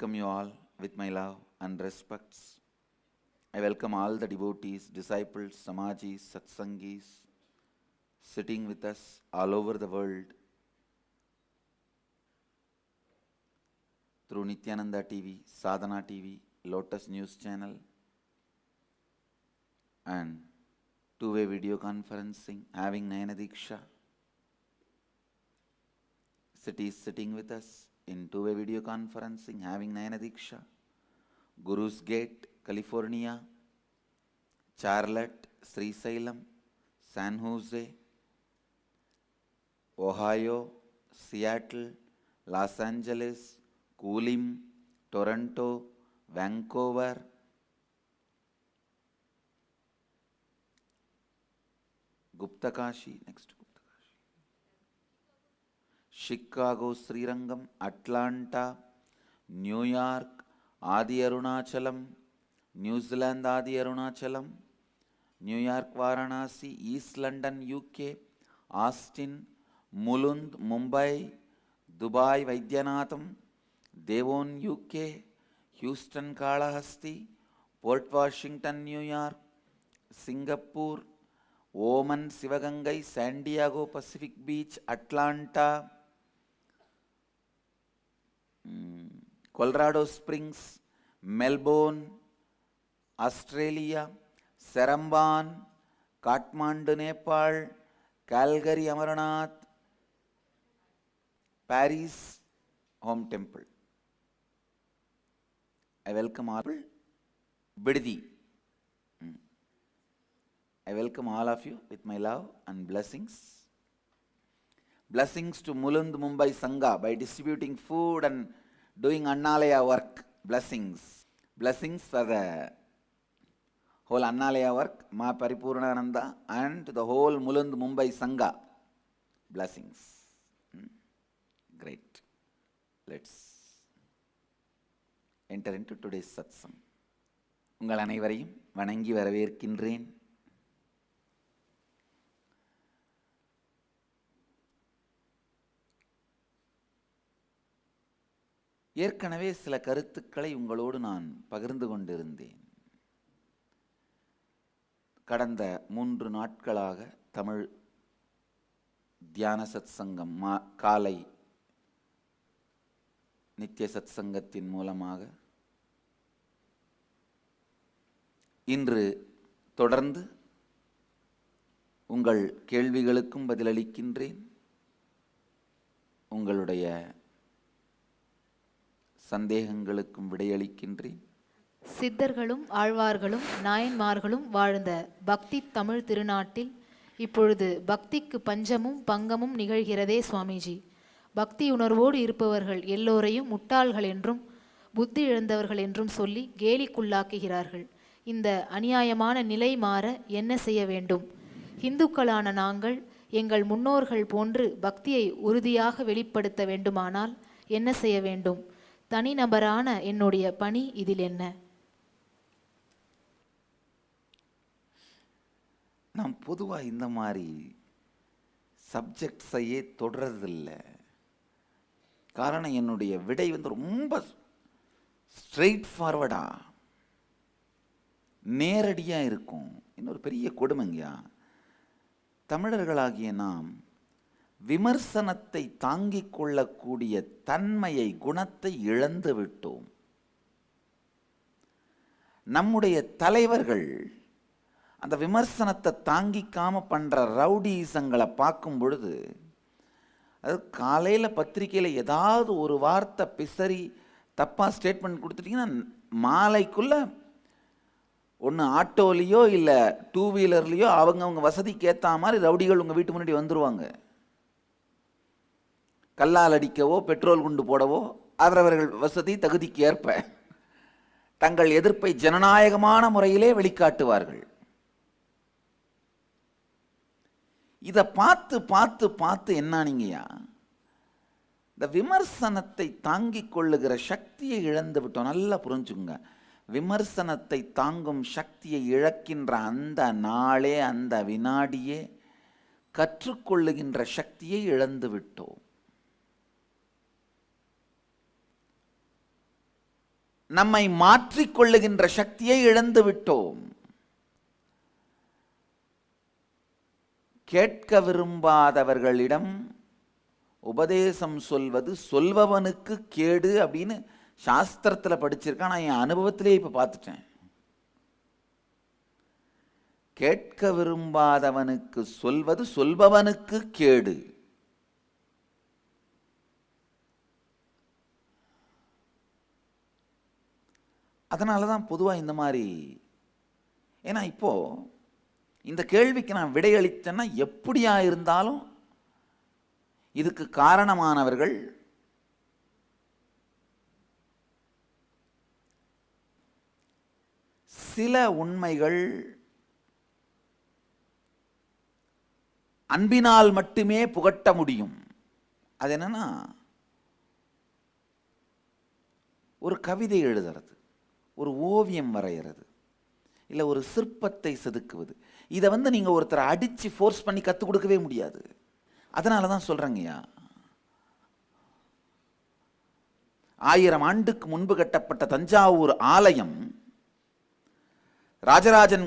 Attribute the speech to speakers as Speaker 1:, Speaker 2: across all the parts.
Speaker 1: welcome you all with my love and respects. I welcome all the devotees, disciples, samajis, satsangis sitting with us all over the world through Nityananda TV, Sadhana TV, Lotus News Channel and two-way video conferencing, having Nayana Diksha. Cities sitting with us in two-way video conferencing, having Nayana Diksha. Guru's Gate, California, Charlotte, Srisailam, San Jose, Ohio, Seattle, Los Angeles, Kulim, Toronto, Vancouver, Guptakashi, next to Guptakashi, Chicago, Srirangam, Atlanta, New York, Adi Arunachalam, New Zealand Adi Arunachalam, New York Varanasi, East London UK, Austin, Mulund, Mumbai, Dubai Vaidyanatham, Devon UK, Houston Kalahasti, Port Washington New York, Singapore, Oman Sivagangai, San Diego Pacific Beach, Atlanta, Colorado Springs, Melbourne, Australia, Seremban, Kathmandu, Nepal, Calgary, Amarnath, Paris, Home Temple. I welcome all. Biddi. I welcome all of you with my love and blessings. Blessings to Mulund Mumbai Sangha by distributing food and doing Annalaya work. Blessings. Blessings for the whole Annalaya work, Ma Paripurnananda, and the whole Mulund Mumbai Sangha. Blessings. Great. Let's enter into today's satsang. உங்கள் அனைவரையும் வணங்கி வரவேற்கின்றேன். ஏற்கனவே சில கருத்துக்களை உங்களோடு நான் பகிர்ந்து கொண்டிருந்தேன். கடந்த 3 நாட்களாக தமிழ் தியான சத்சங்கம் காலை நித்திய சத்சங்கத்தின் மூலமாக இன்று தொடர்ந்து உங்கள் கேள்விகளுக்கும் பதிலளிக்கின்றேன். உங்களுடைய சந்தேகங்களுக்கும் விடையளிக்கின்றேன்.
Speaker 2: சித்தர்களும் ஆழ்வார்களும் நாயன்மார்களும் வாழ்ந்த பக்தி தமிழ் திருநாட்டில் இப்பொழுது பக்திக்கு பஞ்சமும் பங்கமும் நிகழ்கிறதே சுவாமிஜி. பக்தி உணர்வோடு இருப்பவர்கள் எல்லோரையும் முட்டாள்கள் என்றும் புத்தி இழந்தவர்கள் என்றும் சொல்லி கேலிக்குள்ளாக்குகிறார்கள். இந்த அநியாயமான நிலை மாற என்ன செய்ய வேண்டும்? இந்துக்களான நாங்கள் எங்கள் முன்னோர்கள் போன்று பக்தியை உறுதியாக வெளிப்படுத்த வேண்டுமானால் என்ன செய்ய வேண்டும்? தனிநபரான என்னுடைய பணி இதில் என்ன?
Speaker 1: நாம் பொதுவாக இந்த மாதிரி சப்ஜெக்ட்ஸையே தொடர்றதில்லை. காரணம், என்னுடைய விடை ரொம்ப ஸ்ட்ரெயிட் ஃபார்வர்டா நேரடியாக இருக்கும். இன்னொரு பெரிய கொடுமைங்கயா, தமிழர்களாகிய நாம் விமர்சனத்தை தாங்கிக் கொள்ளக்கூடிய தன்மையை, குணத்தை இழந்து விட்டோம். நம்முடைய தலைவர்கள் அந்த விமர்சனத்தை தாங்கிக்காம பண்ற ரவுடிசங்களை பார்க்கும் பொழுது, அது காலையில் பத்திரிக்கையில் ஏதாவது ஒரு வார்த்தை பிசறி தப்பாக ஸ்டேட்மெண்ட் கொடுத்துட்டிங்கன்னா மாலைக்குள்ள ஒன்று ஆட்டோலேயோ இல்லை 2 வீலர்லேயோ அவங்க வசதிக்கு ஏற்ற மாதிரி ரவுடிகள் உங்கள் வீட்டு முன்னாடி வந்துடுவாங்க. கல்லால் அடிக்கவோ பெட்ரோல் குண்டு போடவோ அவரவர்கள் வசதி தகுதிக்கு ஏற்ப தங்கள் எதிர்ப்பை ஜனநாயகமான முறையிலே வெளிக்காட்டுவார்கள். இதை பார்த்து பார்த்து பார்த்து என்னானீங்கயா, இந்த விமர்சனத்தை தாங்கிக் கொள்ளுகிற சக்தியை இழந்து விட்டோம். நல்லா புரிஞ்சுங்க. விமர்சனத்தை தாங்கும் சக்தியை இழக்கின்ற அந்த நாளே, அந்த வினாடியே கற்றுக்கொள்ளுகின்ற சக்தியை இழந்து விட்டோம். நம்மை மாற்றிக்கொள்ளுகின்ற சக்தியை இழந்து விட்டோம். கேட்க விரும்பாதவர்களிடம் உபதேசம் சொல்வது சொல்பவனுக்கு கேடு அப்படின்னு சாஸ்திரத்தில் படிச்சிருக்கேன். நான் என் அனுபவத்திலே இப்போ பார்த்துட்டேன். கேட்க விரும்பாதவனுக்கு சொல்வது சொல்பவனுக்கு கேடு. அதனால தான் பொதுவாக இந்த மாதிரி, ஏன்னா இப்போ இந்த கேள்விக்கு நான் விடையளித்தேன்னா எப்படியா இருந்தாலும் இதுக்கு காரணமானவர்கள் சில உண்மைகள் அன்பினால் மட்டுமே புகட்ட முடியும். அது என்னன்னா, ஒரு கவிதை எழுதுறது, ஒரு ஓவியம் வரைகிறது, இல்லை ஒரு சிற்பத்தை செதுக்குவது, இதை நீங்கள் ஒருத்தரை அடித்து ஃபோர்ஸ் பண்ணி கற்றுக் கொடுக்கவே முடியாது. அதனால தான் சொல்கிறேங்கய்யா, 1000 ஆண்டுக்கு முன்பு கட்டப்பட்ட தஞ்சாவூர் ஆலயம், ராஜராஜன்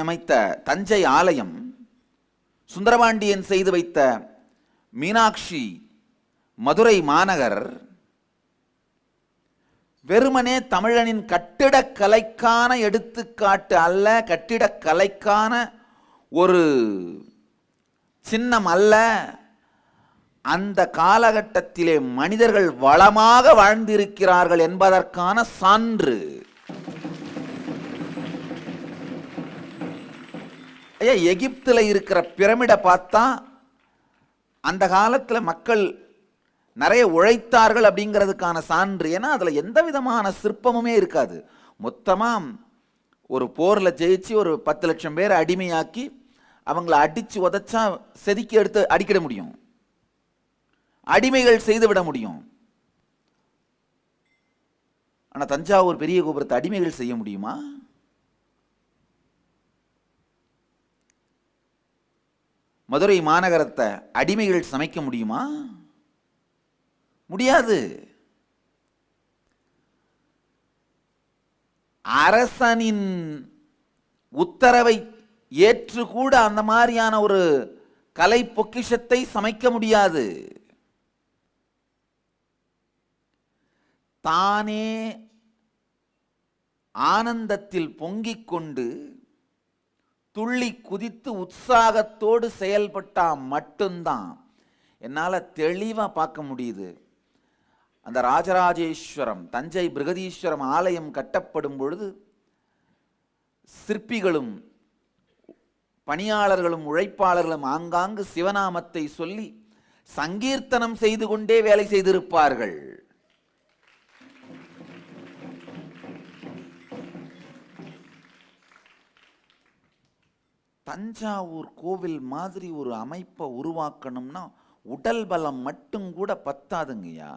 Speaker 1: அமைத்த தஞ்சை ஆலயம், சுந்தரபாண்டியன் செய்து வைத்த மீனாட்சி மதுரை மாநகர் வெறுமனே தமிழனின் கட்டிடக்கலைக்கான எடுத்துக்காட்டு அல்ல, கட்டிடக்கலைக்கான ஒரு சின்னம் அல்ல. அந்த காலகட்டத்திலே மனிதர்கள் வளமாக வாழ்ந்திருக்கிறார்கள் என்பதற்கான சான்று. ஐயா, எகிப்தில் இருக்கிற பிரமிடை பார்த்தா அந்த காலத்தில் மக்கள் நிறைய உழைத்தார்கள் அப்படிங்கிறதுக்கான சான்று. ஏன்னா அதில் எந்த விதமான சிற்பமுமே இருக்காது. மொத்தமாக ஒரு போரில் ஜெயிச்சு ஒரு 10 லட்சம் பேரை அடிமையாக்கி அவங்கள அடித்து உதச்சா செதுக்கி எடுத்து அடிக்கிட முடியும், அடிமைகள் செய்துவிட முடியும். ஆனால் தஞ்சாவூர் பெரிய கோபுரத்தை அடிமைகள் செய்ய முடியுமா? மதுரை மாநகரத்தை அடிமைகள் சமைக்க முடியுமா? முடியாது. அரசனின் உத்தரவை ஏற்று கூட அந்த மாதிரியான ஒரு கலை பொக்கிஷத்தை சமைக்க முடியாது. தானே ஆனந்தத்தில் பொங்கிக் கொண்டு துள்ளி குதித்து உற்சாகத்தோடு செயல்பட்டா மட்டும்தான் என்னால் தெளிவாக பார்க்க முடியுது. அந்த ராஜராஜேஸ்வரம் தஞ்சை பிருகதீஸ்வரம் ஆலயம் கட்டப்படும் பொழுது சிற்பிகளும் பணியாளர்களும் உழைப்பாளர்களும் ஆங்காங்கு சிவநாமத்தை சொல்லி சங்கீர்த்தனம் செய்து கொண்டே வேலை செய்திருப்பார்கள். தஞ்சாவூர் கோவில் மாதிரி ஒரு அமைப்பை உருவாக்கணும்னா உடல் பலம் மட்டும் கூட பத்தாதுங்கய்யா.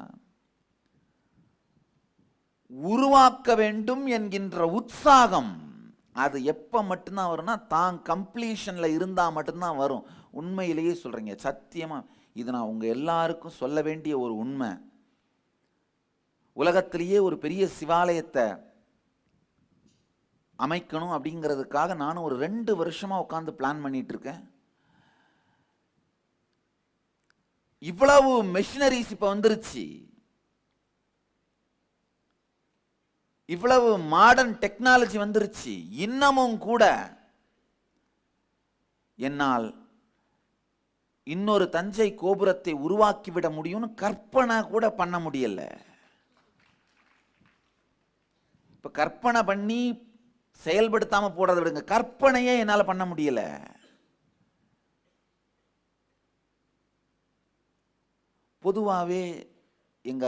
Speaker 1: உருவாக்க வேண்டும் என்கின்ற உற்சாகம் அது எப்போ மட்டும்தான் வரும்னா தான் கம்ப்ளீஷனில் இருந்தால் மட்டும்தான் வரும். உண்மையிலேயே சொல்கிறீங்க, சத்தியமாக இது நான் உங்கள் எல்லாருக்கும் சொல்ல வேண்டிய ஒரு உண்மை. உலகத்திலேயே ஒரு பெரிய சிவாலயத்தை அமைக்கணும் அப்படிங்கிறதுக்காக நானும் ஒரு 2 வருஷமாக உட்காந்து பிளான் பண்ணிட்டு இருக்கேன். இவ்வளவு மெஷினரிஸ் இப்போ வந்துருச்சு, இவ்வளவு மாடர்ன் டெக்னாலஜி வந்துருச்சு. இன்னமும் கூட என்னால் இன்னொரு தஞ்சை கோபுரத்தை உருவாக்கிவிட முடியும்னு கற்பனை கூட பண்ண முடியல. இப்ப கற்பனை பண்ணி செயல்படுத்தாம போறதை விடுங்க, கற்பனையே என்னால் பண்ண முடியல. பொதுவாகவே எங்க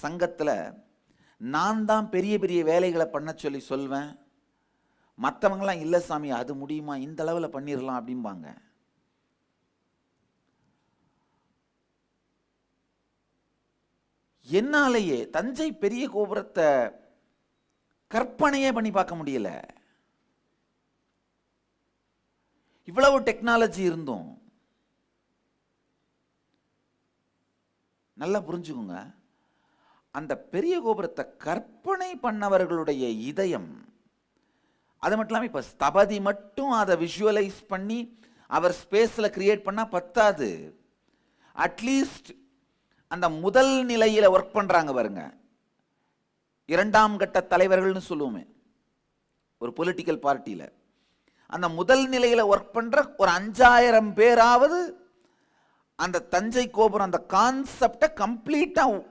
Speaker 1: சங்கத்துல நான் தான் பெரிய பெரிய வேலைகளை பண்ண சொல்லி சொல்வேன். மற்றவங்களாம் இல்லை சாமி அது முடியுமா, இந்த அளவில் பண்ணிடலாம் அப்படிம்பாங்க. என்னாலேயே தஞ்சை பெரிய கோபுரத்தை கற்பனையே பண்ணி பார்க்க முடியல. இவ்வளவு டெக்னாலஜி இருந்தும் நல்லா புரிஞ்சுக்கோங்க, அந்த பெரிய கோபுரத்தை கற்பனை பண்ணவர்களுடைய இதயம், அது மட்டும் இல்லாமல் இப்போ ஸ்தபதி மட்டும் அதை விஷுவலைஸ் பண்ணி அவர் ஸ்பேஸில் கிரியேட் பண்ணால் பத்தாது. அட்லீஸ்ட் அந்த முதல் நிலையில் ஒர்க் பண்ணுறாங்க பாருங்க, இரண்டாம் கட்ட தலைவர்கள்னு சொல்லுவோமே ஒரு பொலிட்டிக்கல் பார்ட்டியில், அந்த முதல் நிலையில் ஒர்க் பண்ணுற ஒரு 5000 பேராவது அந்த தஞ்சை கோபுரம் அந்த கான்செப்டை கம்ப்ளீட்டாக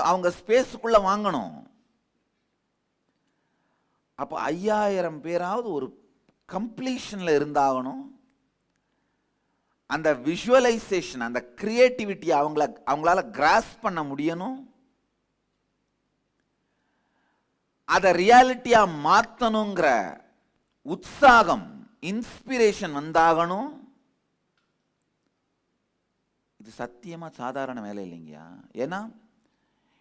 Speaker 1: அவங்க ஸ்பேஸுக்குள்ளே வாங்கணும். அப்போ 5000 பேராவது ஒரு கம்ப்ளீஷனில் இருந்தாகணும். அந்த விஷுவலைசேஷன், அந்த கிரியேட்டிவிட்டி அவங்களால கிராஸ் பண்ண முடியணும். அதை ரியாலிட்டியாக மாற்றணுங்கிற உற்சாகம், இன்ஸ்பிரேஷன் வந்தாகணும். இது சத்தியமாக சாதாரண வேலை இல்லைங்கயா. ஏன்னா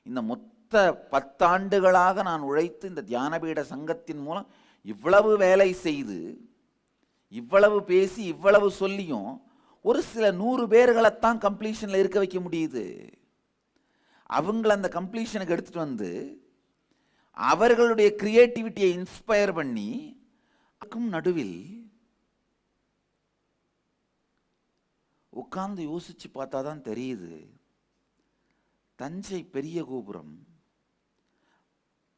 Speaker 1: இந்த மொத்த 10 ஆண்டுகளாக நான் உழைத்து இந்த தியானபீட சங்கத்தின் மூலம் இவ்வளவு வேலை செய்து, இவ்வளவு பேசி, இவ்வளவு சொல்லியும் ஒரு சில 100 பேர்களைத்தான் கம்ப்ளீஷனில் இருக்க வைக்க முடியுது. அவங்கள அந்த கம்ப்ளீஷனுக்கு எடுத்துகிட்டு வந்து அவர்களுடைய கிரியேட்டிவிட்டியை இன்ஸ்பயர் பண்ணி நடுவில் உட்கார்ந்து யோசிச்சு பார்த்தா தான் தெரியுது, தஞ்சை பெரிய கோபுரம்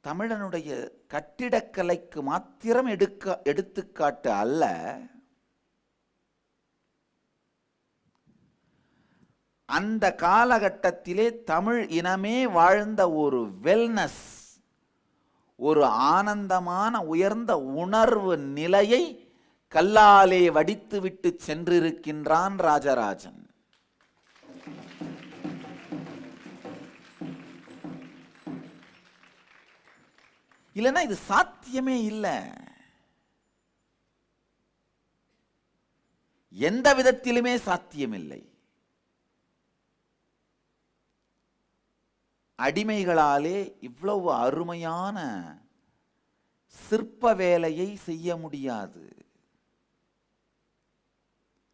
Speaker 1: தமிழனுடைய கட்டிடக்கலைக்கு மாத்திரம் எடுத்துக்காட்டு அல்ல, அந்த காலகட்டத்திலே தமிழ் இனமே வாழ்ந்த ஒரு வெல்னஸ், ஒரு ஆனந்தமான உயர்ந்த உணர்வு நிலையை கல்லாலே வடித்துவிட்டு சென்றிருக்கின்றான் ராஜராஜன். இல்லைன்னா இது சாத்தியமே இல்லை. எந்த விதத்திலுமே சாத்தியமில்லை. அடிமைகளாலே இவ்வளவு அருமையான சிற்ப வேலையை செய்ய முடியாது.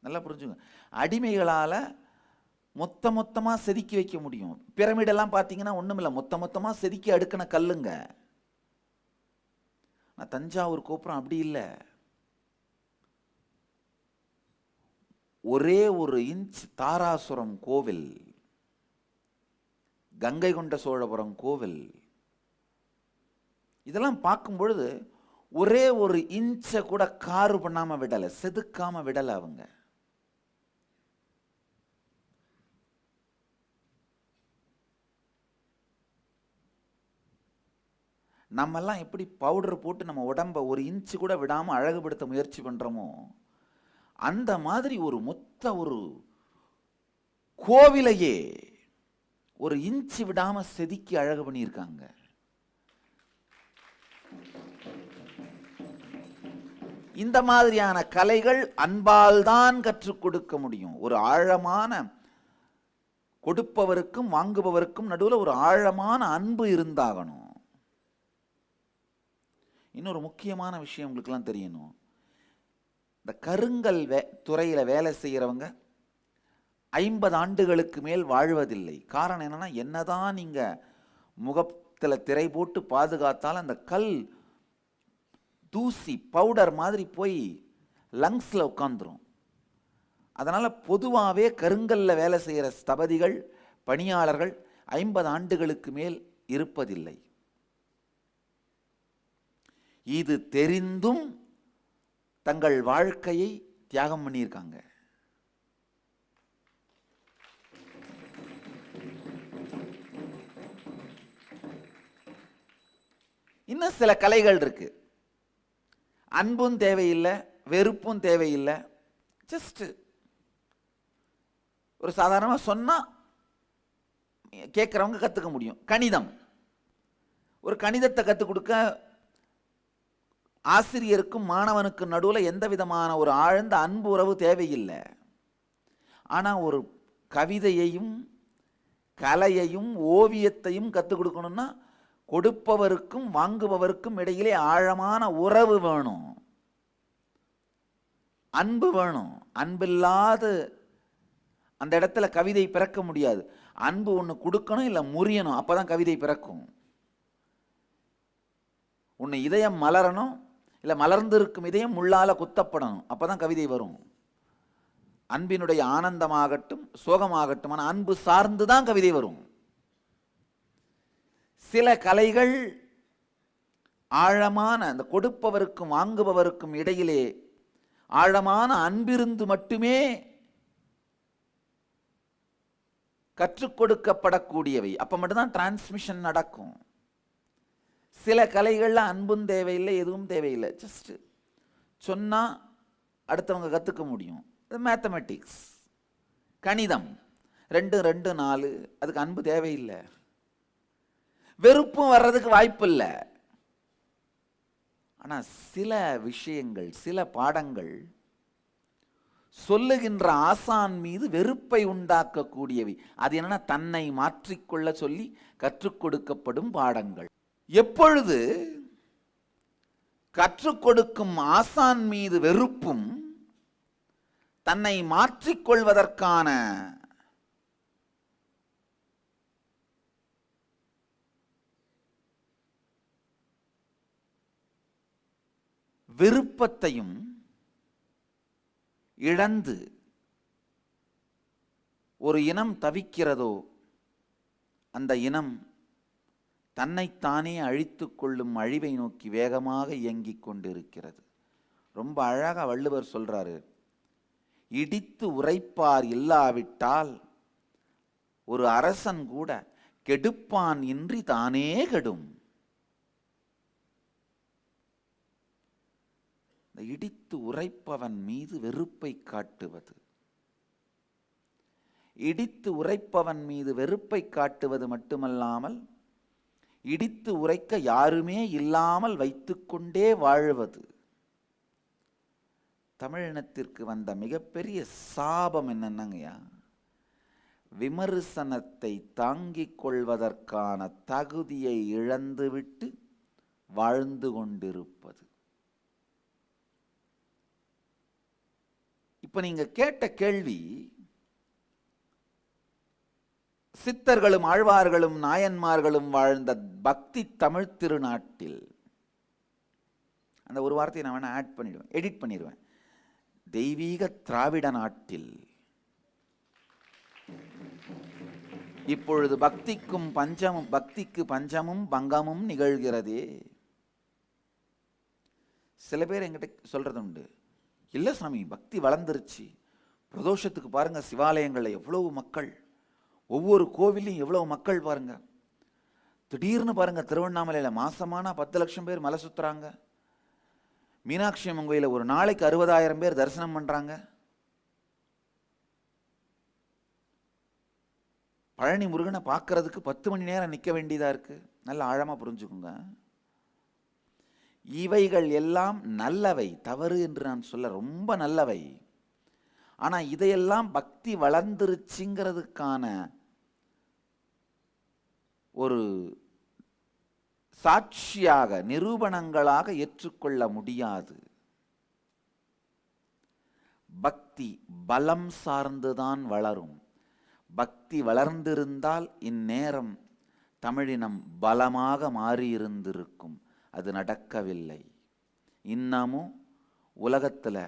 Speaker 1: நல்லா புரிஞ்சுங்க. அடிமைகளால மொத்தமா செதுக்கி வைக்க முடியும். பிரமிடெல்லாம் பார்த்தீங்கன்னா ஒண்ணுமில்லை, மொத்தமா செதுக்கி அடுக்கின கல்லுங்க. தஞ்சாவூர் கோபுரம் அப்படி இல்லை. ஒரே ஒரு இன்ச் தாராசுரம் கோவில், கங்கை கொண்ட சோழபுரம் கோவில், இதெல்லாம் பார்க்கும் பொழுது ஒரே ஒரு இன்ச்சை கூட காரு பண்ணாம விடலை, செதுக்காம விடலை அவங்க. நம்மெல்லாம் எப்படி பவுடர் போட்டு நம்ம உடம்ப ஒரு இன்ச்சு கூட விடாம அழகுபடுத்த முயற்சி பண்றோமோ, அந்த மாதிரி ஒரு மொத்த ஒரு கோவிலையே ஒரு இன்ச்சு விடாம செதுக்கி அழகு பண்ணியிருக்காங்க. இந்த மாதிரியான கலைகள் அன்பால் தான் கற்றுக் கொடுக்க முடியும். ஒரு ஆழமான, கொடுப்பவருக்கும் வாங்குபவருக்கும் நடுவில் ஒரு ஆழமான அன்பு இருந்தாகணும். இன்னொரு முக்கியமான விஷயம் உங்களுக்கெல்லாம் தெரியணும். இந்த கருங்கல் துறையில வேலை செய்யறவங்க 50 ஆண்டுகளுக்கு மேல் வாழ்வதில்லை. காரணம் என்னன்னா, என்னதான் நீங்க முகத்துல திரை போட்டு பாதுகாத்தாலும் அந்த கல் தூசி பவுடர் மாதிரி போய் லங்ஸ்ல உட்கார்ந்துரும். அதனால பொதுவாகவே கருங்கல்ல வேலை செய்கிற ஸ்தபதிகள், பணியாளர்கள் 50 ஆண்டுகளுக்கு மேல் இருப்பதில்லை. இது தெரிந்தும் தங்கள் வாழ்க்கையை தியாகம் பண்ணியிருக்காங்க. இன்னும் சில கலைகள் இருக்கு. அன்பும் தேவையில்லை, வெறுப்பும் தேவையில்லை. ஜஸ்ட் ஒரு சாதாரணமாக சொன்னா கேட்குறவங்க கற்றுக்க முடியும். கணிதம், ஒரு கணிதத்தை கற்றுக் கொடுக்க ஆசிரியருக்கும் மாணவனுக்கும் நடுவில் எந்த விதமான ஒரு ஆழ்ந்த அன்பு உறவு தேவையில்லை. ஆனால் ஒரு கவிதையையும் கலையையும் ஓவியத்தையும் கற்றுக் கொடுக்கணும்னா கொடுப்பவருக்கும் வாங்குபவருக்கும் இடையிலே ஆழமான உறவு வேணும், அன்பு வேணும். அன்பில்லாத அந்த இடத்துல கவிதை பிறக்க முடியாது. அன்பு ஒன்று கொடுக்கணும், இல்லை முறியணும், அப்பதான் கவிதை பிறக்கும். உன்னை இதயம் மலரணும், இல்லை மலர்ந்திருக்கும் இதயம் முள்ளால குத்தப்படணும், அப்பதான் கவிதை வரும். அன்பினுடைய ஆனந்தமாகட்டும் சோகமாகட்டும், ஆனால் அன்பு சார்ந்துதான் கவிதை வரும். சில கலைகள் ஆழமான அந்த கொடுப்பவருக்கும் வாங்குபவருக்கும் இடையிலே ஆழமான அன்பிருந்து மட்டுமே கற்றுக் கொடுக்கப்படக்கூடியவை. அப்ப மட்டும்தான் டிரான்ஸ்மிஷன் நடக்கும். சில கலைகள்ல அன்பும் தேவையில்லை, எதுவும் தேவையில்லை, ஜஸ்ட் சொன்னா அடுத்தவங்க கத்துக்க முடியும். மேத்தமெட்டிக்ஸ், கணிதம், 2 2 4, அதுக்கு அன்பு தேவையில்லை. வெறுப்பும் வர்றதுக்கு வாய்ப்பு இல்லை. ஆனா சில விஷயங்கள், சில பாடங்கள் சொல்லுகின்ற ஆசான் மீது வெறுப்பை உண்டாக்கக்கூடியவை. அது என்னன்னா, தன்னை மாற்றிக்கொள்ள சொல்லி கற்றுக் கொடுக்கப்படும் பாடங்கள். எப்பொழுது கற்றுக் கொடுக்கும் ஆசான் மீது வெறுப்பும் தன்னை மாற்றிக்கொள்வதற்கான விருப்பத்தையும் இழந்து ஒரு இனம் தவிக்கிறதோ, அந்த இனம் தன்னைத்தானே அழித்துக் கொள்ளும் அழிவை நோக்கி வேகமாக இயங்கிக் கொண்டிருக்கிறது. ரொம்ப அழகா வள்ளுவர் சொல்றாரு, இடித்து உரைப்பார் இல்லாவிட்டால் ஒரு அரசன் கூட கெடுப்பான் இன்றி தானே கெடும். இடித்து உரைப்பவன் மீது வெறுப்பை காட்டுவது, இடித்து உரைப்பவன் மீது வெறுப்பை காட்டுவது மட்டுமல்லாமல் இடித்து உரைக்க யாருமே இல்லாமல் வைத்துக்கொண்டே வாழ்வது. தமிழினத்திற்கு வந்த மிகப்பெரிய சாபம் என்னன்னங்கய்யா, விமர்சனத்தை தாங்கிக் கொள்வதற்கான தகுதியை இழந்துவிட்டு வாழ்ந்து கொண்டிருப்பது. இப்ப நீங்க கேட்ட கேள்வி, சித்தர்களும் ஆழ்வார்களும் நாயன்மார்களும் வாழ்ந்த பக்தி தமிழ் திருநாட்டில், அந்த ஒரு வார்த்தையை நான் வேணா ஆட் பண்ணிடுவேன், எடிட் பண்ணிடுவேன், தெய்வீக திராவிட நாட்டில் இப்பொழுது பக்திக்கு பஞ்சமும் பங்கமும் நிகழ்கிறதே. சில பேர் என்கிட்ட சொல்றது உண்டு, இல்லை சாமி பக்தி வளர்ந்துருச்சு, பிரதோஷத்துக்கு பாருங்க சிவாலயங்களில் எவ்வளவு மக்கள், ஒவ்வொரு கோவிலையும் எவ்வளவு மக்கள் பாருங்க, திடீர்னு பாருங்க திருவண்ணாமலையில் மாசமான 10 லட்சம் பேர் மலை சுத்துறாங்க, மீனாட்சி அம்மன் கோயில ஒரு நாளைக்கு 60,000 பேர் தரிசனம் பண்றாங்க, பழனி முருகனை பார்க்கறதுக்கு 10 மணி நேரம் நிற்க வேண்டியதா இருக்கு. நல்ல ஆழமா புரிஞ்சுக்குங்க. இவைகள் எல்லாம் நல்லவை, தவறு என்று நான் சொல்ல, ரொம்ப நல்லவை. ஆனா இதையெல்லாம் பக்தி வளர்ந்துருச்சுங்கிறதுக்கான ஒரு சாட்சியாக, நிரூபணங்களாக ஏற்றுக்கொள்ள முடியாது. பக்தி பலம் சார்ந்துதான் வளரும். பக்தி வளர்ந்திருந்தால் இந்நேரம் தமிழினம் பலமாக மாறியிருந்திருக்கும். அது நடக்கவில்லை. இன்னமும் உலகத்தில்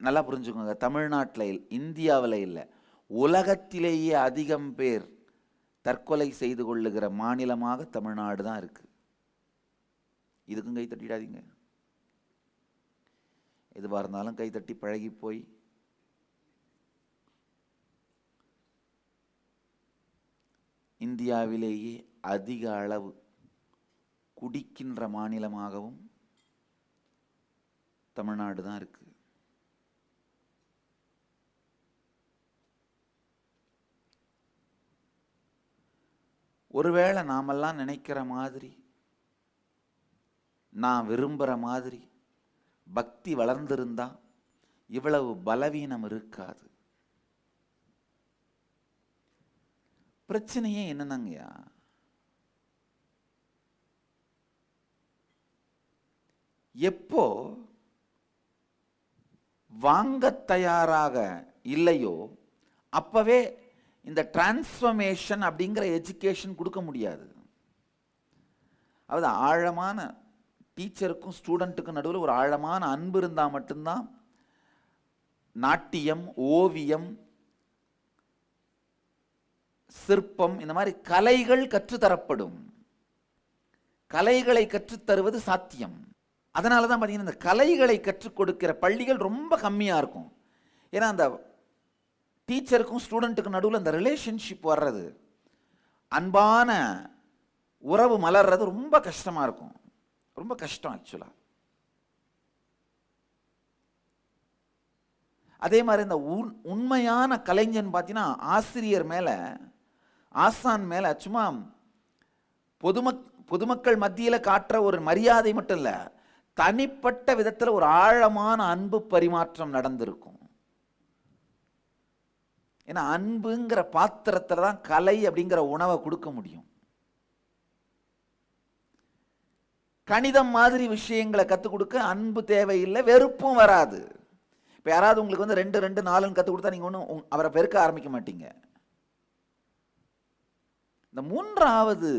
Speaker 1: நல்லா புரிஞ்சுக்கோங்க, தமிழ்நாட்டில், இந்தியாவில் இல்லை, உலகத்திலேயே அதிகம் பேர் தற்கொலை செய்து கொள்ளுகிற மாநிலமாக தமிழ்நாடு தான் இருக்கு. இதுக்கும் கை தட்டிடாதீங்க. எதுவாக இருந்தாலும் கை தட்டி பழகி போய் இந்தியாவிலேயே அதிக அளவு குடிக்கின்ற மாநிலமாகவும் தமிழ்நாடு தான் இருக்கு. ஒருவேளை நாமெல்லாம் நினைக்கிற மாதிரி, நான் விரும்புகிற மாதிரி பக்தி வளர்ந்திருந்தா இவ்வளவு பலவீனம் இருக்காது. பிரச்சனையே என்னன்னாங்கய்யா, எப்போ வாங்க தயாராக இல்லையோ அப்பவே இந்த டிரான்ஸ்ஃபர்மேஷன் அப்படிங்கிற எஜுகேஷன் கொடுக்க முடியாது. அதாவது ஆழமான டீச்சருக்கும் ஸ்டூடெண்ட்டுக்கும் நடுவில் ஒரு ஆழமான அன்பு இருந்தால் மட்டும்தான் நாட்டியம், ஓவியம், சிற்பம், இந்த மாதிரி கலைகள் கற்றுத்தரப்படும். கலைகளை கற்றுத்தருவது சாத்தியம். அதனால தான் பார்த்தீங்கன்னா இந்த கலைகளை கற்றுக் கொடுக்கிற பள்ளிகள் ரொம்ப கம்மியாக இருக்கும். ஏன்னா அந்த டீச்சருக்கும் ஸ்டூடெண்ட்டுக்கும் நடுவில் அந்த ரிலேஷன்ஷிப் வர்றது, அன்பான உறவு மலர்றது ரொம்ப கஷ்டமாக இருக்கும். ரொம்ப கஷ்டம் ஆக்சுவலாக. அதே மாதிரி இந்த உண்மையான கலைஞன் பார்த்தீங்கன்னா ஆசிரியர் மேலே, ஆசான் மேலே சும்மா பொதுமக்கள் மத்தியில் காட்டுற ஒரு மரியாதை மட்டும் இல்லை, தனிப்பட்ட விதத்தில் ஒரு ஆழமான அன்பு பரிமாற்றம் நடந்திருக்கும். ஏன்னா அன்புங்கிற பாத்திரத்தில் தான் கலை அப்படிங்கிற உணவை கொடுக்க முடியும். கணிதம் மாதிரி விஷயங்களை கற்றுக் கொடுக்க அன்பு தேவையில்லை, வெறுப்பும் வராது. இப்போ யாராவது உங்களுக்கு வந்து 2 2 4 கற்றுக் கொடுத்தா நீங்கள் ஒன்றும் அவரை பெருக்க ஆரம்பிக்க மாட்டீங்க. இந்த மூன்றாவது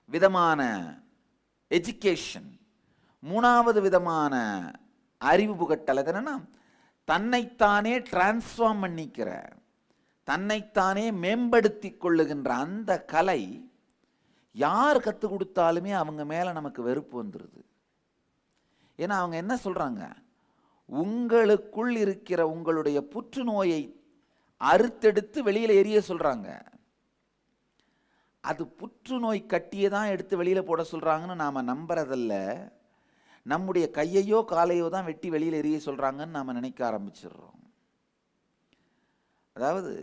Speaker 1: விதமான எஜுகேஷன், மூணாவது விதமான அறிவு புகட்டல் என்னன்னா, தன்னைத்தானே டிரான்ஸ்ஃபார்ம் பண்ணிக்கிற, தன்னைத்தானே மேம்படுத்தி கொள்ளுகின்ற அந்த கலை யார் கற்றுக் கொடுத்தாலுமே அவங்க மேலே நமக்கு வெறுப்பு வந்துடுது. ஏன்னா அவங்க என்ன சொல்கிறாங்க, உங்களுக்குள் இருக்கிற உங்களுடைய புற்றுநோயை அறுத்தெடுத்து வெளியில் எரிய சொல்கிறாங்க. அது புற்றுநோய் கட்டியை தான் எடுத்து வெளியில் போட சொல்கிறாங்கன்னு நாம் நம்புறதில்ல, நம்முடைய கையையோ காலையோ தான் வெட்டி வெளியில் எரிய சொல்கிறாங்கன்னு நாம் நினைக்க ஆரம்பிச்சிடுறோம். அதாவது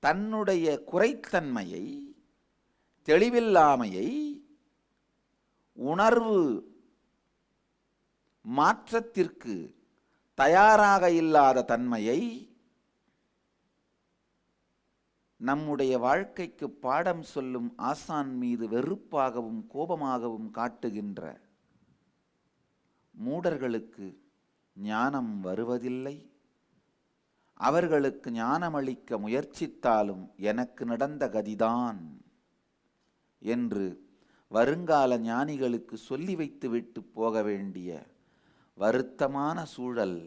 Speaker 1: தன்னுடைய குறைத்தன்மையை, தெளிவில்லாமையை, உணர்வு மாற்றத்திற்கு தயாராக இல்லாத தன்மையை நம்முடைய வாழ்க்கைக்கு பாடம் சொல்லும் ஆசான் மீது வெறுப்பாகவும் கோபமாகவும் காட்டுகின்ற மூடர்களுக்கு ஞானம் வருவதில்லை. அவர்களுக்கு ஞானமளிக்க முயற்சித்தாலும் எனக்கு நடந்த கதிதான் என்று வருங்கால ஞானிகளுக்கு சொல்லி வைத்துவிட்டு போக வேண்டிய வருத்தமான சூழல்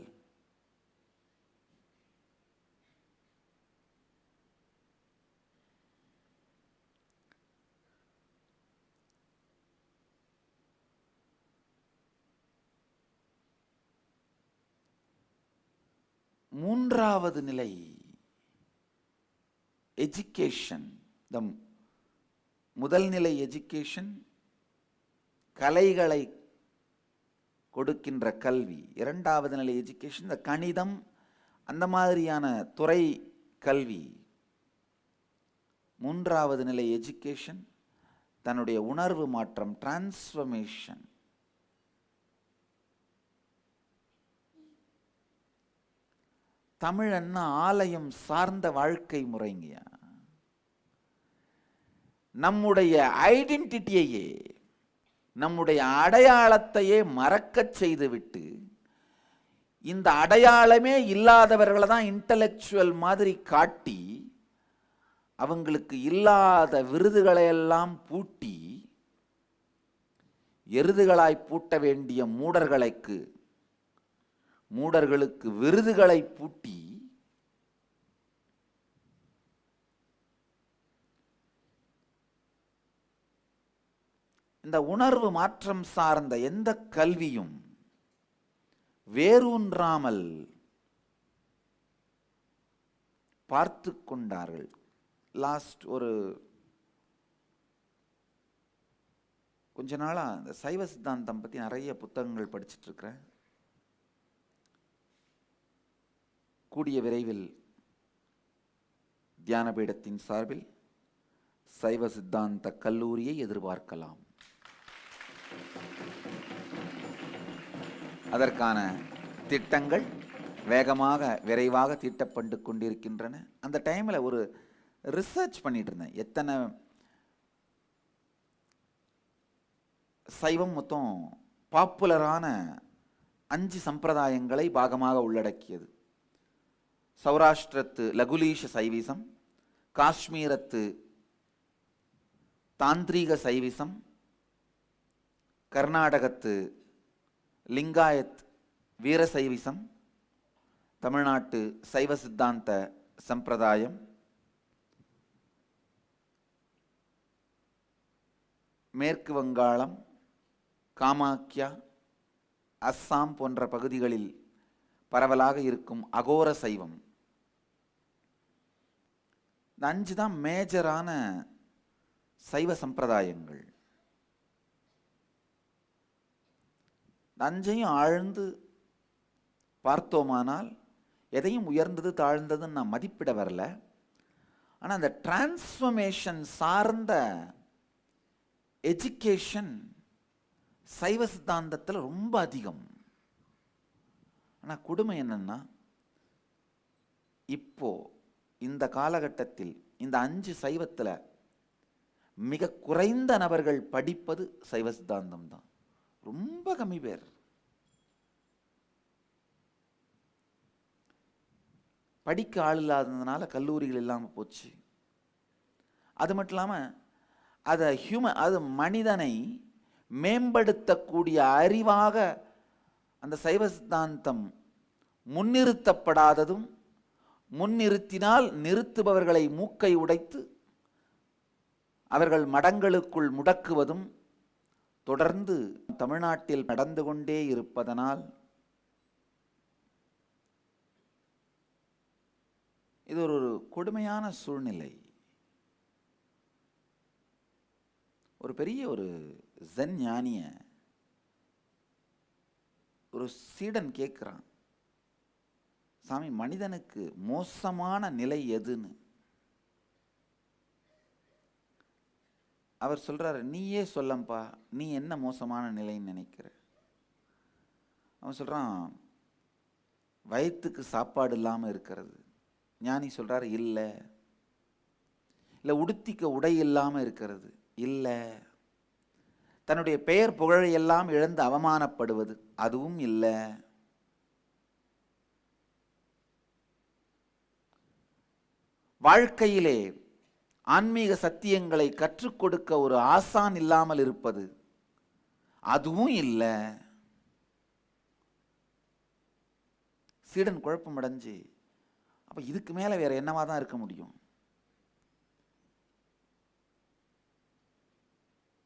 Speaker 1: மூன்றாவது நிலை எஜுகேஷன். முதல் நிலை எஜுகேஷன் கலைகளை கொடுக்கின்ற கல்வி. இரண்டாவது நிலை எஜுகேஷன் இந்த கணிதம் அந்த மாதிரியான துறை கல்வி. மூன்றாவது நிலை எஜுகேஷன் தன்னுடைய உணர்வு மாற்றம், டிரான்ஸ்ஃபர்மேஷன். தமிழன்னா ஆலயம் சார்ந்த வாழ்க்கை முறைங்கயா. நம்முடைய ஐடென்டிட்டியையே, நம்முடைய அடையாளத்தையே மறக்கச் செய்துவிட்டு இந்த அடையாளமே இல்லாதவர்களை தான் இன்டலெக்சுவல் மாதிரி காட்டி அவங்களுக்கு இல்லாத விருதுகளையெல்லாம் பூட்டி, எருதுகளாய் பூட்ட வேண்டிய மூடர்களுக்கு விருதுகளை பூட்டி இந்த உணர்வு மாற்றம் சார்ந்த எந்த கல்வியும் வேரூன்றாமல் பார்த்து கொண்டார்கள். லாஸ்ட் ஒரு கொஞ்ச நாளா இந்த சைவ சித்தாந்தம் பற்றி நிறைய புத்தகங்கள் படிச்சுட்டு இருக்கிறேன். கூடிய விரைவில் தியான பீடத்தின் சார்பில் சைவ சித்தாந்த கல்லூரியை எதிர்பார்க்கலாம். அதற்கான திட்டங்கள் வேகமாக விரைவாக தீட்டப்பட்டு கொண்டிருக்கின்றன. அந்த டைமில் ஒரு ரிசர்ச் பண்ணிட்டு இருந்தேன். எத்தனை சைவம் மொத்தம் பாப்புலரான 5 சம்பிரதாயங்களை பாகமாக உள்ளடக்கியது. சௌராஷ்டிரத்து லகுலீஷ சைவிசம், காஷ்மீரத்து தாந்திரீக சைவிசம், கர்நாடகத்து லிங்காயத் வீர சைவிசம், தமிழ்நாட்டு சைவ சித்தாந்த சம்பிரதாயம், மேற்கு வங்காளம், காமாக்யா, அஸ்ஸாம் போன்ற பகுதிகளில் பரவலாக இருக்கும் அகோர சைவம். இந்த 5 தான் மேஜரான சைவ சம்பிரதாயங்கள். இந்த 5ஐயும் ஆழ்ந்து பார்த்தோமானால் எதையும் உயர்ந்தது தாழ்ந்ததுன்னு நான் மதிப்பிட வரல. ஆனால் அந்த டிரான்ஸ்ஃபர்மேஷன் சார்ந்த எஜுகேஷன் சைவ சித்தாந்தத்தில் ரொம்ப அதிகம். ஆனால் கொடுமை என்னன்னா, இப்போ இந்த காலகட்டத்தில் இந்த 5 சைவத்தில் மிக குறைந்த நபர்கள் படிப்பது சைவ சித்தாந்தம் தான். ரொம்ப கம்மி பேர். படிக்க ஆள் இல்லாததுனால கல்லூரிகள் இல்லாமல் போச்சு. அது மட்டும் இல்லாமல் அது மனிதனை மேம்படுத்தக்கூடிய அறிவாக அந்த சைவ சித்தாந்தம் முன்னிறுத்தப்படாததும், முன்னிறுத்தினால் நிறுத்துபவர்களை மூக்கை உடைத்து அவர்கள் மடங்களுக்குள் முடக்குவதும் தொடர்ந்து தமிழ்நாட்டில் நடந்து கொண்டே இருப்பதனால் இது ஒரு கொடுமையான சூழ்நிலை. ஒரு பெரிய ஒரு ஜென் ஞானிய ஒரு சீடன் கேட்கிறான், சாமி மனிதனுக்கு மோசமான நிலை எதுன்னு. அவர் சொல்றாரு, நீயே சொல்லம்பா, நீ என்ன மோசமான நிலைன்னு நினைக்கிற? அவன் சொல்றான், வயிற்றுக்கு சாப்பாடு இல்லாமல் இருக்கிறது. ஞானி சொல்றாரு, இல்லை. இல்லை உடுத்திக்க உடை இல்லாமல் இருக்கிறது, இல்லை. தன்னுடைய பெயர் புகழை எல்லாம் இழந்து அவமானப்படுவது, அதுவும் இல்லை. வாழ்க்கையிலே ஆன்மீக சத்தியங்களை கற்றுக் கொடுக்க ஒரு ஆசான் இல்லாமல் இருப்பது, அதுவும் இல்லை. சீடன் குழப்பம் அடைஞ்சு, அப்ப இதுக்கு மேல வேற என்னவா தான் இருக்க முடியும்?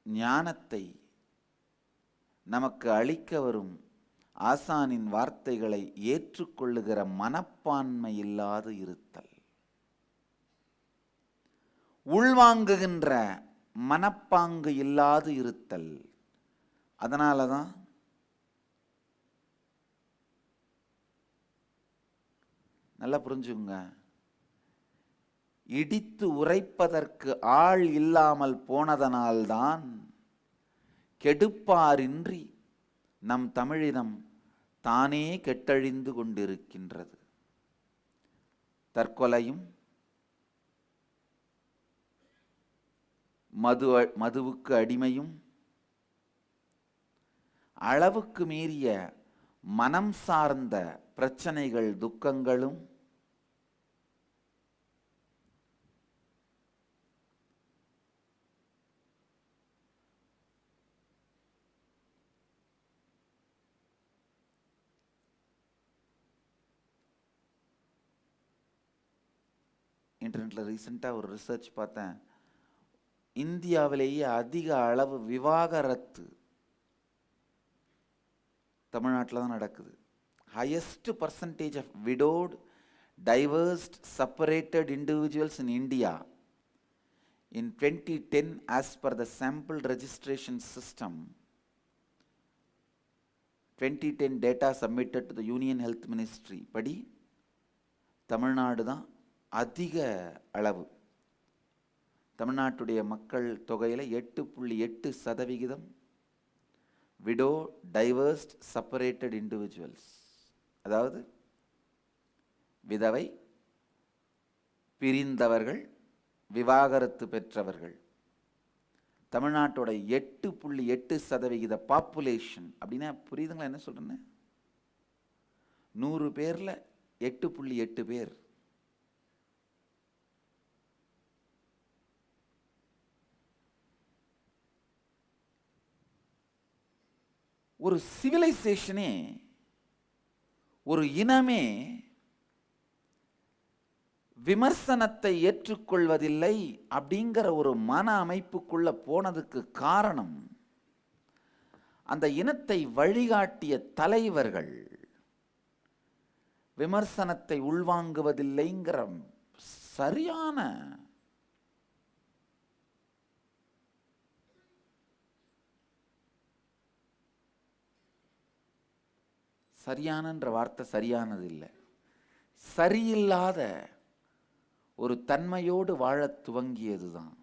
Speaker 1: ஞானத்தை நமக்கு அளிக்க வரும் ஆசானின் வார்த்தைகளை ஏற்றுக்கொள்ளுகிற மனப்பான்மை இல்லாது இருத்தல், உள்வாங்குகின்ற மனப்பாங்கு இல்லாது இருத்தல். அதனாலதான் நல்லா புரிஞ்சுங்க, இடித்து உரைப்பதற்கு ஆள் இல்லாமல் போனதனால்தான் கெடுப்பாரின்றி நம் தமிழினம் தானே கெட்டழிந்து கொண்டிருக்கின்றது. தற்கொலையும் மதுவுக்கு அடிமையும் அளவுக்கு மீறிய மனம் சார்ந்த பிரச்சனைகள் துக்கங்களும் இன்டர்நெட்ல ரீசெண்டாக ஒரு ரிசர்ச் பார்த்தேன். இந்தியாவிலேயே அதிக அளவு விவாகரத்து தமிழ்நாட்டில் தான் நடக்குது. Highest percentage of widowed, divorced, separated individuals in India in 2010 as per the sample registration system. 2010 data submitted to the Union Health Ministry படி தமிழ்நாடு தான் அதிக அளவு. தமிழ்நாட்டுடைய மக்கள் தொகையில் 8.8% விடோ, டைவர்ஸ்ட், செப்பரேட்டட் இண்டிவிஜுவல்ஸ், அதாவது விதவை, பிரிந்தவர்கள், விவாகரத்து பெற்றவர்கள். தமிழ்நாட்டோட 8.8% பாப்புலேஷன் அப்படின்னா புரியுதுங்களா என்ன சொல்றேன்னு? 100 பேரில் 8.8 பேர். ஒரு சிவிலைசேஷனே, ஒரு இனமே விமர்சனத்தை ஏற்றுக்கொள்வதில்லை அப்படிங்கிற ஒரு மன அமைப்புக்குள்ள போனதுக்கு காரணம், அந்த இனத்தை வழிகாட்டிய தலைவர்கள் விமர்சனத்தை உள்வாங்குவதில்லைங்கிற சரியான சரியானன்ற வார்த்தை சரியானது இல்லை, சரியில்லாத ஒரு தன்மையோடு வாழத் துவங்கியதுதான்.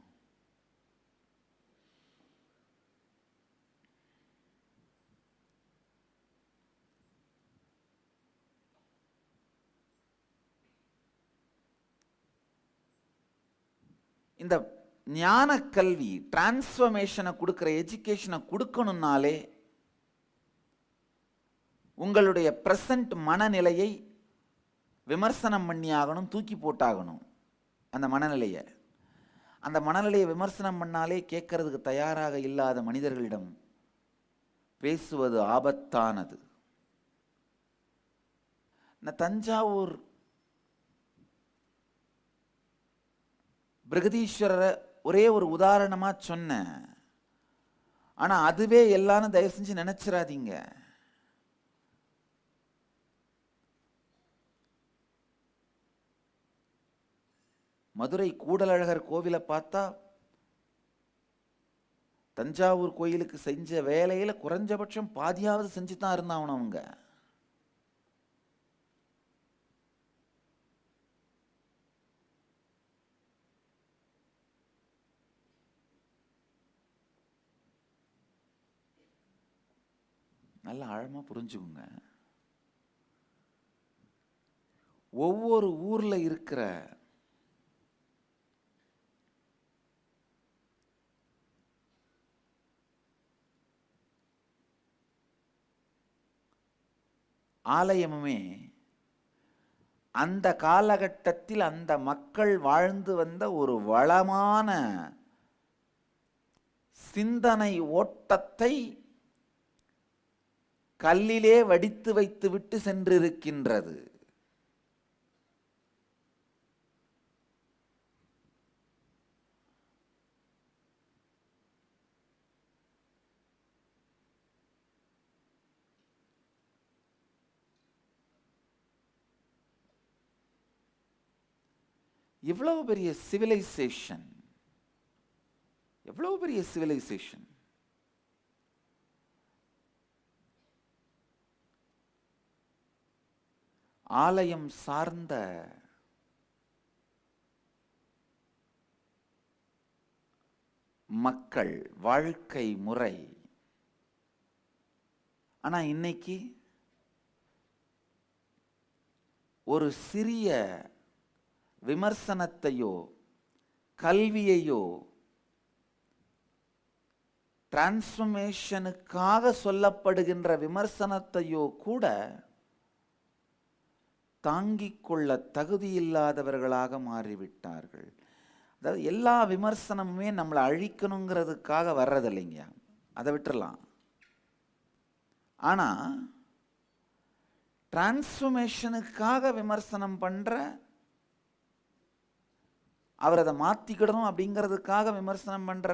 Speaker 1: இந்த ஞான கல்வி டிரான்ஸ்ஃபர்மேஷனை கொடுக்கிற எஜுகேஷனை கொடுக்கணும்னாலே உங்களுடைய பிரசன்ட் மனநிலையை விமர்சனம் பண்ணி ஆகணும், தூக்கி போட்டாகணும். அந்த மனநிலையை விமர்சனம் பண்ணாலே கேட்கறதுக்கு தயாராக இல்லாத மனிதர்களிடம் பேசுவது ஆபத்தானது. நான் தஞ்சாவூர் பிரகதீஸ்வரரை ஒரே ஒரு உதாரணமா சொன்னேன். ஆனா அதுவே எல்லாரும் தயவு செஞ்சு நினைச்சிடாதீங்க. மதுரை கூடலழகர் கோவிலை பார்த்தா தஞ்சாவூர் கோயிலுக்கு செஞ்ச வேலையில குறைஞ்சபட்சம் பாதியாவது செஞ்சு தான் இருந்தாங்க அவங்க. நல்ல ஆழமா புரிஞ்சுக்குங்க. ஒவ்வொரு ஊர்ல இருக்கிற ஆலயமுமே அந்த காலகட்டத்தில் அந்த மக்கள் வாழ்ந்து வந்த ஒரு வளமான சிந்தனை ஓட்டத்தை கல்லிலே வடித்து வைத்து விட்டு சென்றிருக்கின்றது. எவ்வளவு பெரிய சிவிலைசேஷன், எவ்வளவு பெரிய சிவிலைசேஷன். ஆலயம் சார்ந்த மக்கள் வாழ்க்கை முறை. ஆனா இன்னைக்கு ஒரு சிறிய விமர்சனத்தையோ கல்வியையோ டிரான்ஸ்ஃபர்மேஷனுக்காக சொல்லப்படுகின்ற விமர்சனத்தையோ கூட தாங்கிக் கொள்ள தகுதியில்லாதவர்களாக மாறிவிட்டார்கள். அதாவது எல்லா விமர்சனமுமே நம்மளை அழிக்கணுங்கிறதுக்காக வர்றதில்லைங்க, அதை விட்டுறலாம். ஆனா டிரான்ஸ்ஃபர்மேஷனுக்காக விமர்சனம் பண்ற, அவர் அதை மாத்திக்கிடணும் அப்படிங்கிறதுக்காக விமர்சனம் பண்ற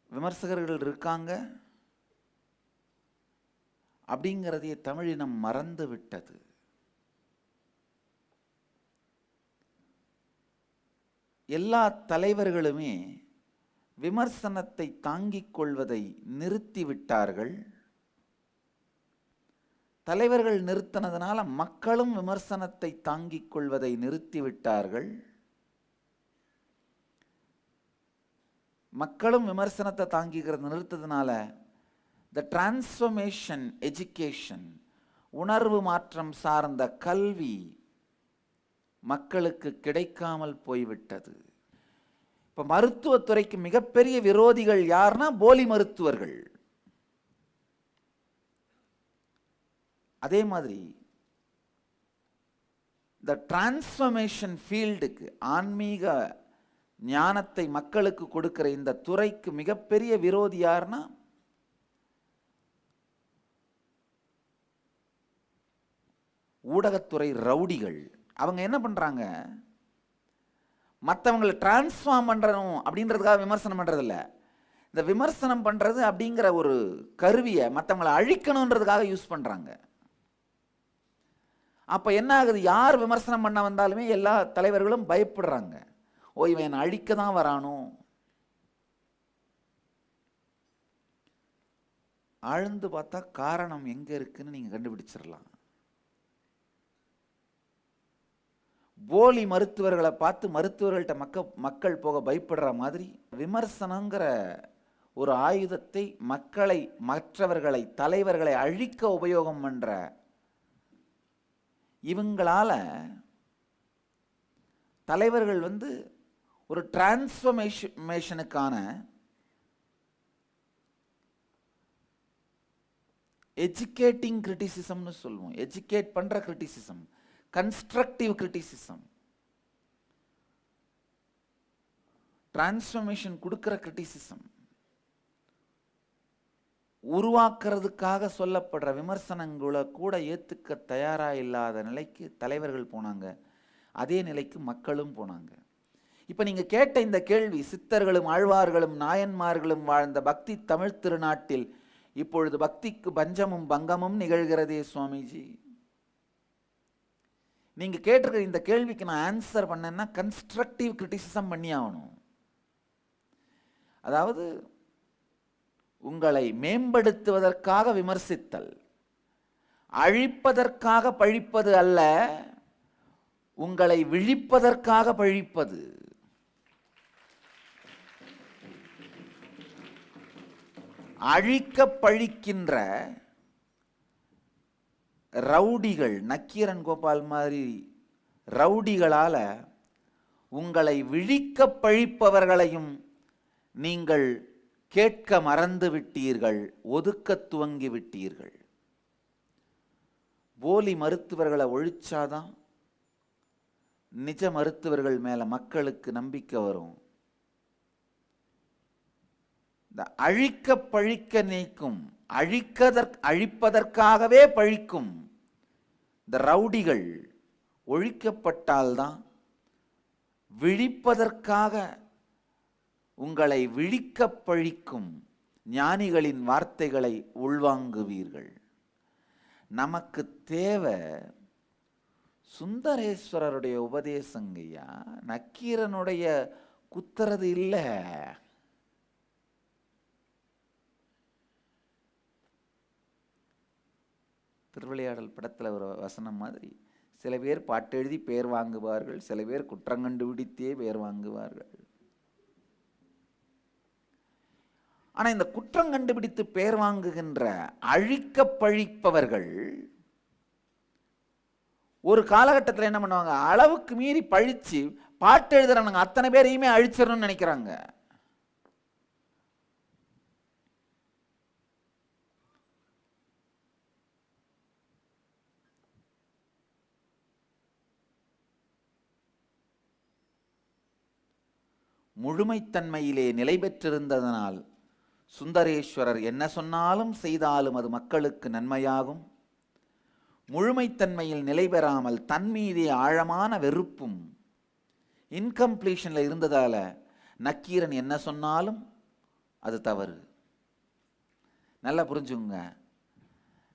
Speaker 1: விமர்சகர்கள் இருக்காங்க. அப்படிங்கிறதையே தமிழினம் மறந்து விட்டது. எல்லா தலைவர்களுமே விமர்சனத்தை தாங்கிக் கொள்வதை நிறுத்திவிட்டார்கள். தலைவர்கள் நிறுத்தினதுனால மக்களும் விமர்சனத்தை தாங்கிக் கொள்வதை நிறுத்திவிட்டார்கள். மக்களும் விமர்சனத்தை தாங்கிக்கிறது நிறுத்ததுனால the transformation education, உணர்வு மாற்றம் சார்ந்த கல்வி மக்களுக்கு கிடைக்காமல் போய்விட்டது. இப்ப மருத்துவத்துறைக்கு மிகப்பெரிய விரோதிகள் யாருன்னா போலி மருத்துவர்கள். அதே மாதிரி இந்த டிரான்ஸ்ஃபர்மேஷன் ஃபீல்டுக்கு, ஆன்மீக ஞானத்தை மக்களுக்கு கொடுக்கிற இந்த துறைக்கு மிகப்பெரிய விரோதி யாருன்னா ஊடகத்துறை ரவுடிகள். அவங்க என்ன பண்றாங்க, மற்றவங்களை டிரான்ஸ்ஃபார்ம் பண்றணும் அப்படின்றதுக்காக விமர்சனம் பண்றதில்ல. இந்த விமர்சனம் பண்றது அப்படிங்கிற ஒரு கருவியை மற்றவங்களை அழிக்கணுன்றதுக்காக யூஸ் பண்றாங்க. அப்ப என்ன ஆகுது, யார் விமர்சனம் பண்ண வந்தாலுமே எல்லா தலைவர்களும் பயப்படுறாங்க. ஓ, இவன் என்னை அழிக்க தான் வரானோ. ஆழ்ந்து பார்த்தா காரணம் எங்க இருக்குன்னு நீங்க கண்டுபிடிச்சிடலாம். போலி மருத்துவர்களை பார்த்து மருத்துவர்கள்ட்ட மக்கள் போக பயப்படுற மாதிரி விமர்சனங்கிற ஒரு ஆயுதத்தை மற்றவர்களை தலைவர்களை அழிக்க உபயோகம் பண்ற இவங்களால தலைவர்கள் ஒரு டிரான்ஸ்ஃபர்மேஷனுக்கான எஜுகேட்டிங் கிரிட்டிசிசம்னு சொல்லுவோம். எஜுகேட் பண்ற கிரிட்டிசிசம், கன்ஸ்ட்ரக்டிவ் கிரிட்டிசிசம், டிரான்ஸ்ஃபர்மேஷன் கொடுக்கிற கிரிட்டிசிசம், உருவாக்குறதுக்காக சொல்லப்படுற விமர்சனங்களை கூட ஏத்துக்க தயாரா இல்லாத நிலைக்கு தலைவர்கள் போனாங்க. அதே நிலைக்கு மக்களும் போனாங்க. இப்ப நீங்க கேட்ட இந்த கேள்வி, சித்தர்களும் ஆழ்வார்களும் நாயன்மார்களும் வாழ்ந்த பக்தி தமிழ் திருநாட்டில் இப்பொழுது பக்திக்கு பஞ்சமும் பங்கமும் நிகழ்கிறதே சுவாமிஜி. நீங்க கேட்டிருக்கிற இந்த கேள்விக்கு நான் ஆன்சர் பண்ணேன்னா கன்ஸ்ட்ரக்டிவ் கிரிட்டிசிசம் பண்ணி ஆகணும். அதாவது உங்களை மேம்படுத்துவதற்காக விமர்சித்தல், அழிப்பதற்காக பழிப்பது அல்ல, உங்களை விழிப்பதற்காக பழிப்பது. அழிக்க பழிக்கின்ற ரவுடிகள், நக்கீரன் கோபால் மாதிரி ரவுடிகளால உங்களை விழிக்க பழிப்பவர்களையும் நீங்கள் கேட்க மறந்து விட்டீர்கள், ஒதுக்க துவங்கி விட்டீர்கள். போலி மருத்துவர்களை ஒழிச்சாதான் நிஜ மருத்துவர்கள் மேல மக்களுக்கு நம்பிக்கை வரும். இந்த அழிக்க பழிக்க நீக்கும், அழிப்பதற்காகவே பழிக்கும் இந்த ரவுடிகள் ஒழிக்கப்பட்டால்தான் விழிப்பதற்காக உங்களை விழிக்க பழிக்கும் ஞானிகளின் வார்த்தைகளை உள்வாங்குவீர்கள். நமக்கு தேவை சுந்தரேஸ்வரருடைய உபதேசங்கய்யா, நக்கீரனுடைய குத்துறது இல்லை. திருவிளையாடல் படத்தில் ஒரு வசனம் மாதிரி, சில பேர் பாட்டெழுதி பேர் வாங்குவார்கள், சில பேர் குற்றங்கண்டுபிடித்தே பேர் வாங்குவார்கள். ஆனா இந்த குற்றம் கண்டுபிடித்து பேர் வாங்குகின்ற அழிக்க பழிப்பவர்கள் ஒரு காலகட்டத்தில் என்ன பண்ணுவாங்க, அளவுக்கு மீறி பழிச்சு பாட்டு எழுதுறாங்க, அத்தனை பேரையுமே அழிச்சிடணும்னு நினைக்கிறாங்க. முழுமைத்தன்மையிலே நிலை பெற்றிருந்ததனால் சுந்தரேஸ்வரர் என்ன சொன்னாலும் செய்தாலும் அது மக்களுக்கு நன்மையாகும். முழுமைத்தன்மையில் நிலை பெறாமல் தன் மீதே ஆழமான வெறுப்பும் இன்கம்ப்ளீஷன்ல இருந்ததால நக்கீரன் என்ன சொன்னாலும் அது தவறு. நல்லா புரிஞ்சுங்க,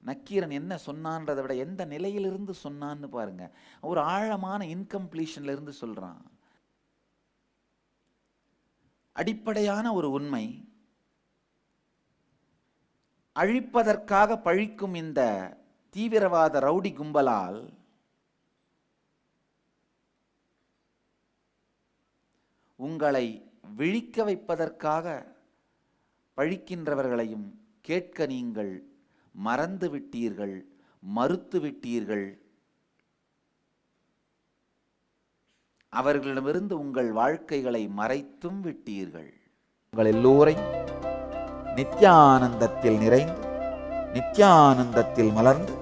Speaker 1: நக்கீரன் என்ன சொன்னான்றதை விட எந்த நிலையிலிருந்து சொன்னான்னு பாருங்க. ஒரு ஆழமான இன்கம்ப்ளீஷன்ல இருந்து சொல்றான். அடிப்படையான ஒரு உண்மை, அழிப்பதற்காக பழிக்கும் இந்த தீவிரவாத ரவுடி கும்பலால் உங்களை விழிக்க வைப்பதற்காக பழிக்கின்றவர்களையும் கேட்க நீங்கள் மறந்து விட்டீர்கள், மறுத்து விட்டீர்கள். அவர்களிடமிருந்து உங்கள் வாழ்க்கைகளை மறைத்தும் விட்டீர்கள். உங்கள் எல்லோரையும் நித்யானந்தத்தில் நிறைந்து நித்யானந்தத்தில் மலர்ந்து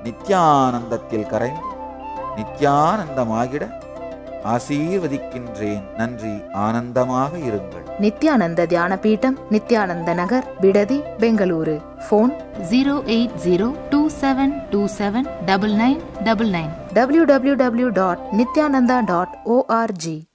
Speaker 1: நித்யானந்தத்தில் கரைந்து நித்யானந்தமாகிட ஆசீர்வதிக்கின்றேன். நன்றி. ஆனந்தமாக இருங்கள்.
Speaker 2: நித்யானந்த தியான பீடம், நித்யானந்த நகர், பிடதி, பெங்களூரு. Phone 08027279999 www.nityananda.org.